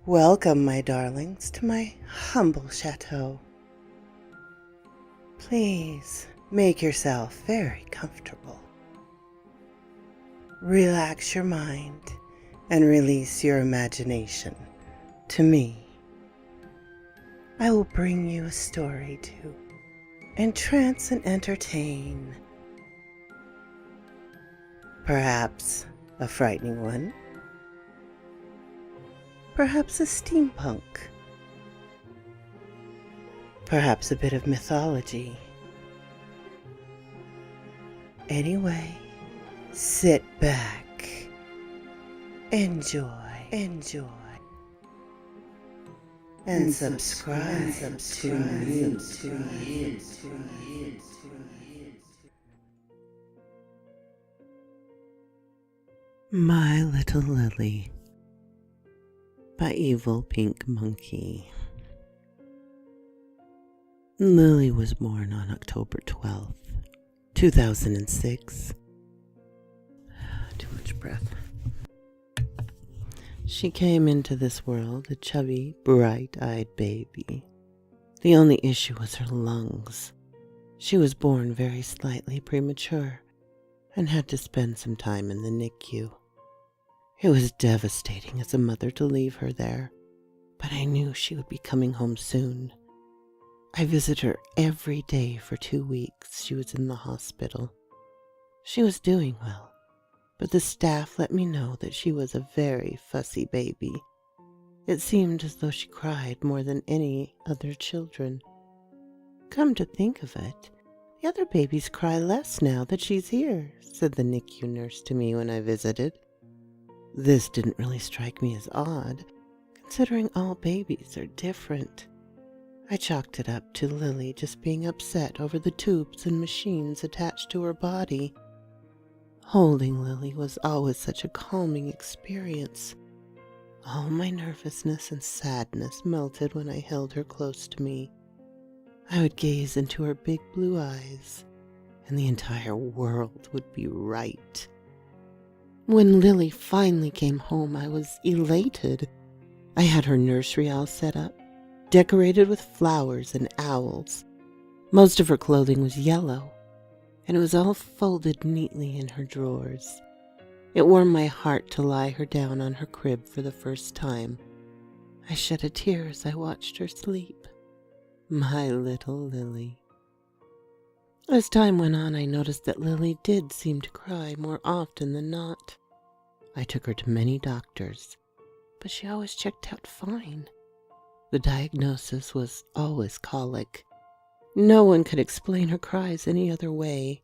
Welcome, my darlings, to my humble chateau. Please make yourself very comfortable. Relax your mind and release your imagination to me. I will bring you a story to entrance and entertain. Perhaps a frightening one. Perhaps a steampunk. Perhaps a bit of mythology. Anyway, sit back, enjoy, and subscribe to me. My Little Lily by EvilPink Monkey. Lily was born on October 12th, 2006. Too much breath. She came into this world a chubby, bright-eyed baby. The only issue was her lungs. She was born very slightly premature and had to spend some time in the NICU. It was devastating as a mother to leave her there, but I knew she would be coming home soon. I visited her every day for 2 weeks she was in the hospital. She was doing well, but the staff let me know that she was a very fussy baby. It seemed as though she cried more than any other children. Come to think of it, the other babies cry less now that she's here, said the NICU nurse to me when I visited. This didn't really strike me as odd, considering all babies are different. I chalked it up to Lily just being upset over the tubes and machines attached to her body. Holding Lily was always such a calming experience. All my nervousness and sadness melted when I held her close to me. I would gaze into her big blue eyes, and the entire world would be right. When Lily finally came home, I was elated. I had her nursery all set up, decorated with flowers and owls. Most of her clothing was yellow, and it was all folded neatly in her drawers. It warmed my heart to lie her down on her crib for the first time. I shed a tear as I watched her sleep. My little Lily. As time went on, I noticed that Lily did seem to cry more often than not. I took her to many doctors, but she always checked out fine. The diagnosis was always colic. No one could explain her cries any other way.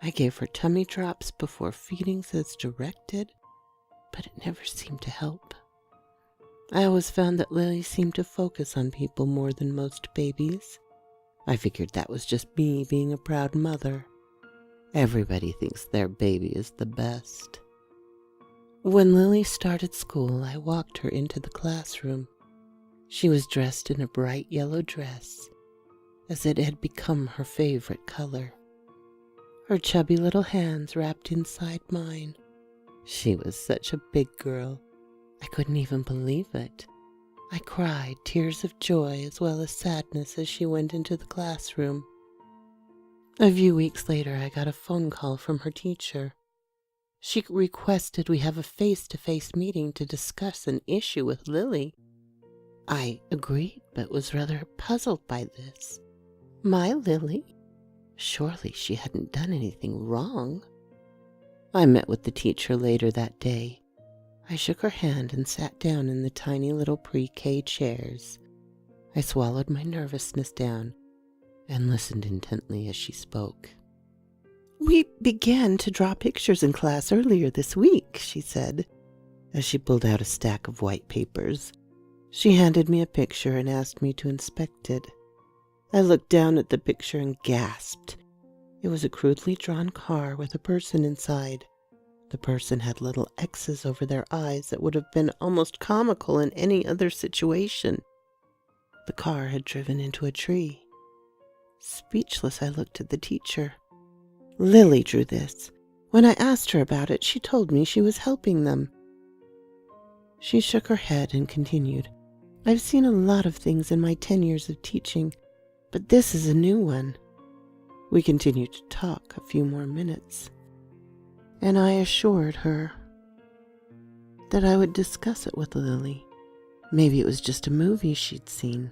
I gave her tummy drops before feedings as directed, but it never seemed to help. I always found that Lily seemed to focus on people more than most babies. I figured that was just me being a proud mother. Everybody thinks their baby is the best. When Lily started school, I walked her into the classroom. She was dressed in a bright yellow dress, as it had become her favorite color. Her chubby little hands wrapped inside mine. She was such a big girl. I couldn't even believe it. I cried tears of joy as well as sadness as she went into the classroom. A few weeks later, I got a phone call from her teacher. She requested we have a face-to-face meeting to discuss an issue with Lily. I agreed, but was rather puzzled by this. My Lily? Surely she hadn't done anything wrong. I met with the teacher later that day. I shook her hand and sat down in the tiny little pre-K chairs. I swallowed my nervousness down and listened intently as she spoke. We began to draw pictures in class earlier this week, she said, as she pulled out a stack of white papers. She handed me a picture and asked me to inspect it. I looked down at the picture and gasped. It was a crudely drawn car with a person inside. The person had little X's over their eyes that would have been almost comical in any other situation. The car had driven into a tree. Speechless, I looked at the teacher. Lily drew this. When I asked her about it, she told me she was helping them. She shook her head and continued, I've seen a lot of things in my 10 years of teaching, but this is a new one. We continued to talk a few more minutes, and I assured her that I would discuss it with Lily. Maybe it was just a movie she'd seen,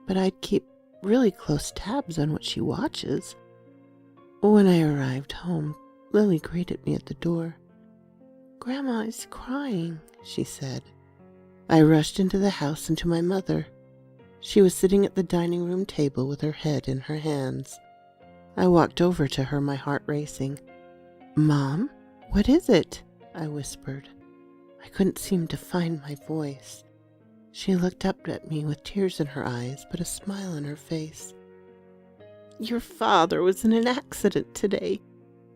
but I'd keep really close tabs on what she watches. When I arrived home, Lily greeted me at the door. Grandma is crying, she said. I rushed into the house and to my mother. She was sitting at the dining room table with her head in her hands. I walked over to her, my heart racing. Mom, what is it? I whispered. I couldn't seem to find my voice. She looked up at me with tears in her eyes, but a smile on her face. Your father was in an accident today.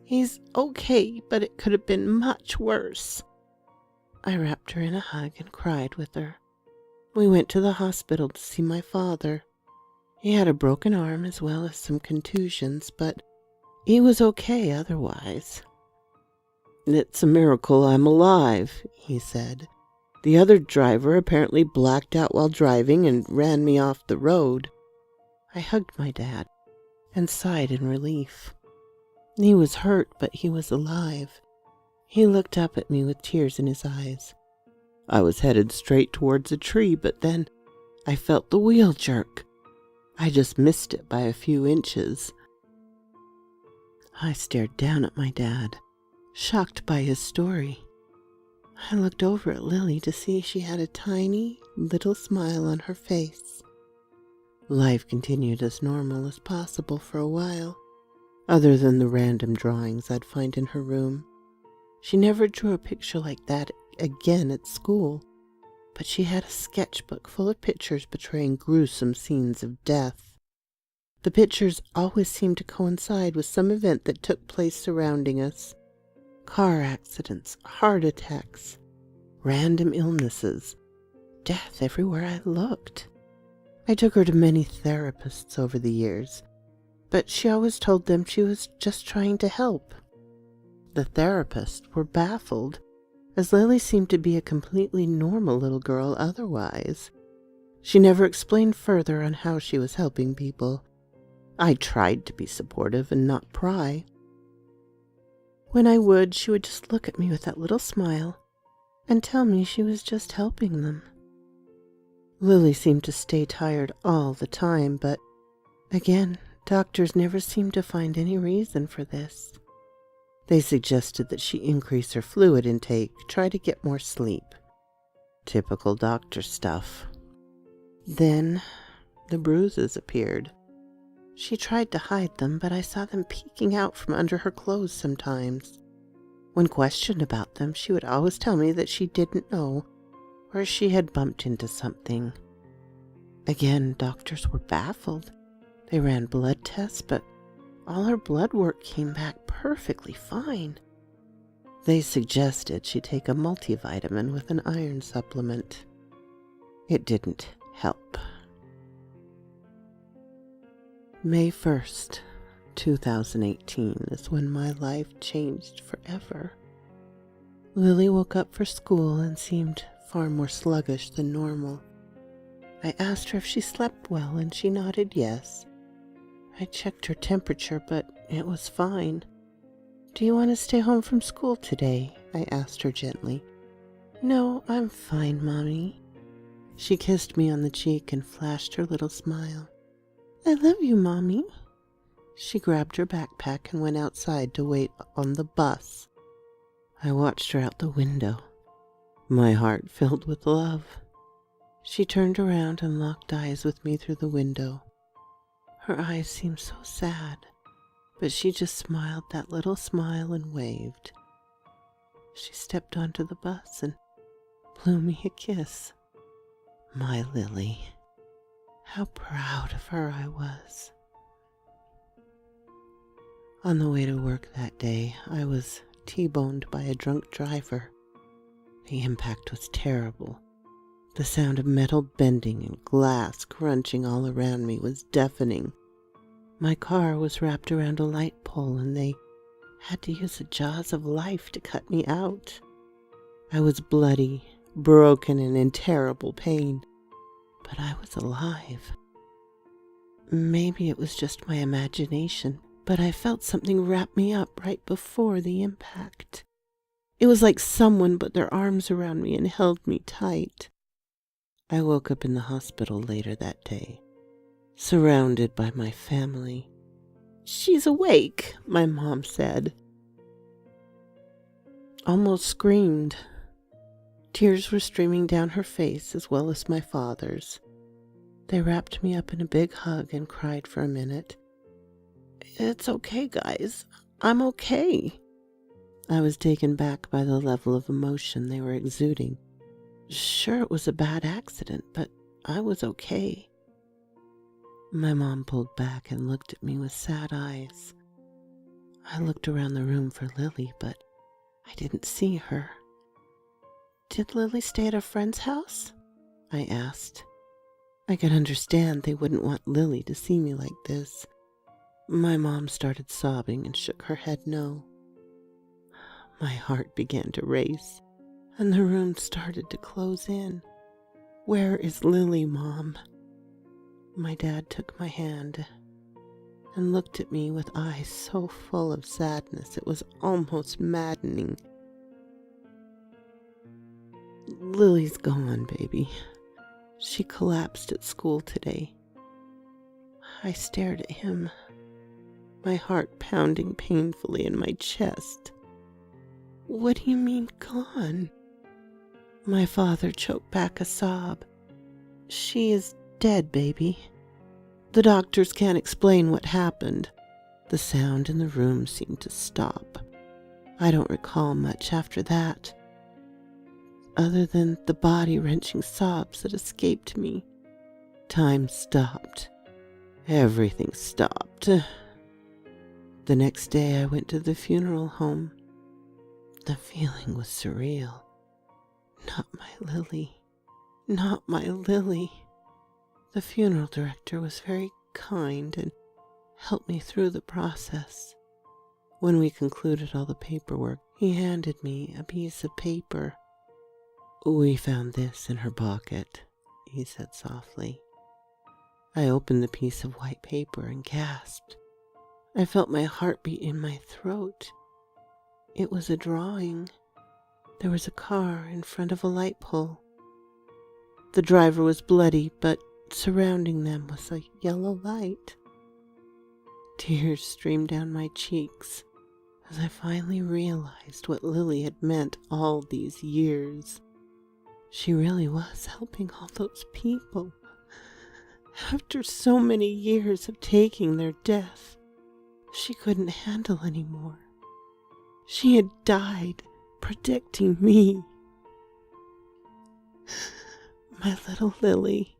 He's okay, but it could have been much worse. I wrapped her in a hug and cried with her. We went to the hospital to see my father. He had a broken arm as well as some contusions, but he was okay otherwise. It's a miracle I'm alive, he said. The other driver apparently blacked out while driving and ran me off the road. I hugged my dad and sighed in relief. He was hurt, but he was alive. He looked up at me with tears in his eyes. I was headed straight towards a tree, but then I felt the wheel jerk. I just missed it by a few inches. I stared down at my dad, shocked by his story. I looked over at Lily to see she had a tiny little smile on her face. Life continued as normal as possible for a while, other than the random drawings I'd find in her room. She never drew a picture like that again at school, but she had a sketchbook full of pictures portraying gruesome scenes of death. The pictures always seemed to coincide with some event that took place surrounding us. Car accidents, heart attacks, random illnesses, death everywhere I looked. I took her to many therapists over the years, but she always told them she was just trying to help. The therapists were baffled, as Lily seemed to be a completely normal little girl otherwise. She never explained further on how she was helping people. I tried to be supportive and not pry. When I would, she would just look at me with that little smile and tell me she was just helping them. Lily seemed to stay tired all the time, but again, doctors never seemed to find any reason for this. They suggested that she increase her fluid intake, try to get more sleep. Typical doctor stuff. Then the bruises appeared. She tried to hide them, but I saw them peeking out from under her clothes sometimes. When questioned about them, she would always tell me that she didn't know, or she had bumped into something. Again, doctors were baffled. They ran blood tests, but all her blood work came back perfectly fine. They suggested she take a multivitamin with an iron supplement. It didn't help. May 1st, 2018 is when my life changed forever. Lily woke up for school and seemed far more sluggish than normal. I asked her if she slept well, and she nodded yes. I checked her temperature, but it was fine. Do you want to stay home from school today? I asked her gently. No, I'm fine, Mommy. She kissed me on the cheek and flashed her little smile. I love you, Mommy. She grabbed her backpack and went outside to wait on the bus. I watched her out the window, my heart filled with love. She turned around and locked eyes with me through the window. Her eyes seemed so sad, but she just smiled that little smile and waved. She stepped onto the bus and blew me a kiss. My Lily. How proud of her I was. On the way to work that day, I was T-boned by a drunk driver. The impact was terrible. The sound of metal bending and glass crunching all around me was deafening. My car was wrapped around a light pole, and they had to use the jaws of life to cut me out. I was bloody, broken and in terrible pain. But I was alive. Maybe it was just my imagination, but I felt something wrap me up right before the impact. It was like someone put their arms around me and held me tight. I woke up in the hospital later that day, surrounded by my family. "She's awake," my mom said. Almost screamed. Tears were streaming down her face as well as my father's. They wrapped me up in a big hug and cried for a minute. "It's okay, guys. I'm okay." I was taken back by the level of emotion they were exuding. Sure, it was a bad accident, but I was okay. My mom pulled back and looked at me with sad eyes. I looked around the room for Lily, but I didn't see her. "Did Lily stay at a friend's house?" I asked. I could understand they wouldn't want Lily to see me like this. My mom started sobbing and shook her head no. My heart began to race, and the room started to close in. "Where is Lily, Mom?" My dad took my hand and looked at me with eyes so full of sadness it was almost maddening. "Lily's gone, baby. She collapsed at school today." I stared at him, my heart pounding painfully in my chest. "What do you mean gone?" My father choked back a sob. "She is dead, baby. The doctors can't explain what happened." The sound in the room seemed to stop. I don't recall much after that, other than the body-wrenching sobs that escaped me. Time stopped. Everything stopped. The next day I went to the funeral home. The feeling was surreal. Not my Lily. Not my Lily. The funeral director was very kind and helped me through the process. When we concluded all the paperwork, he handed me a piece of paper. "We found this in her pocket," he said softly. I opened the piece of white paper and gasped. I felt my heartbeat in my throat. It was a drawing. There was a car in front of a light pole. The driver was bloody, but surrounding them was a yellow light. Tears streamed down my cheeks as I finally realized what Lily had meant all these years. She really was helping all those people. After so many years of taking their death, she couldn't handle anymore. She had died protecting me. My little Lily.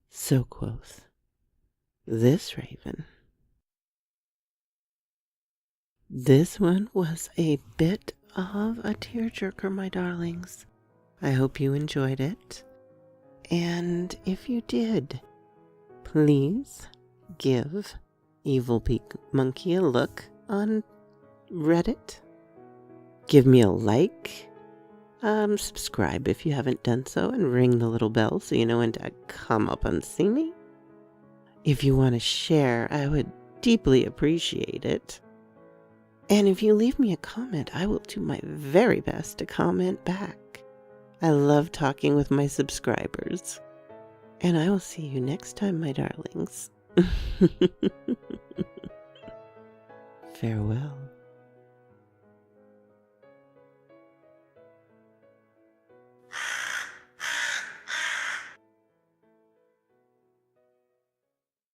So quoth this raven. This one was a bit of a tearjerker, my darlings. I hope you enjoyed it. And if you did, please give EvilPink Monkey a look on Reddit. Give me a like. Subscribe if you haven't done so, and ring the little bell so you know when to come up and see me. If you want to share, I would deeply appreciate it. And if you leave me a comment, I will do my very best to comment back. I love talking with my subscribers. And I will see you next time, my darlings. Farewell.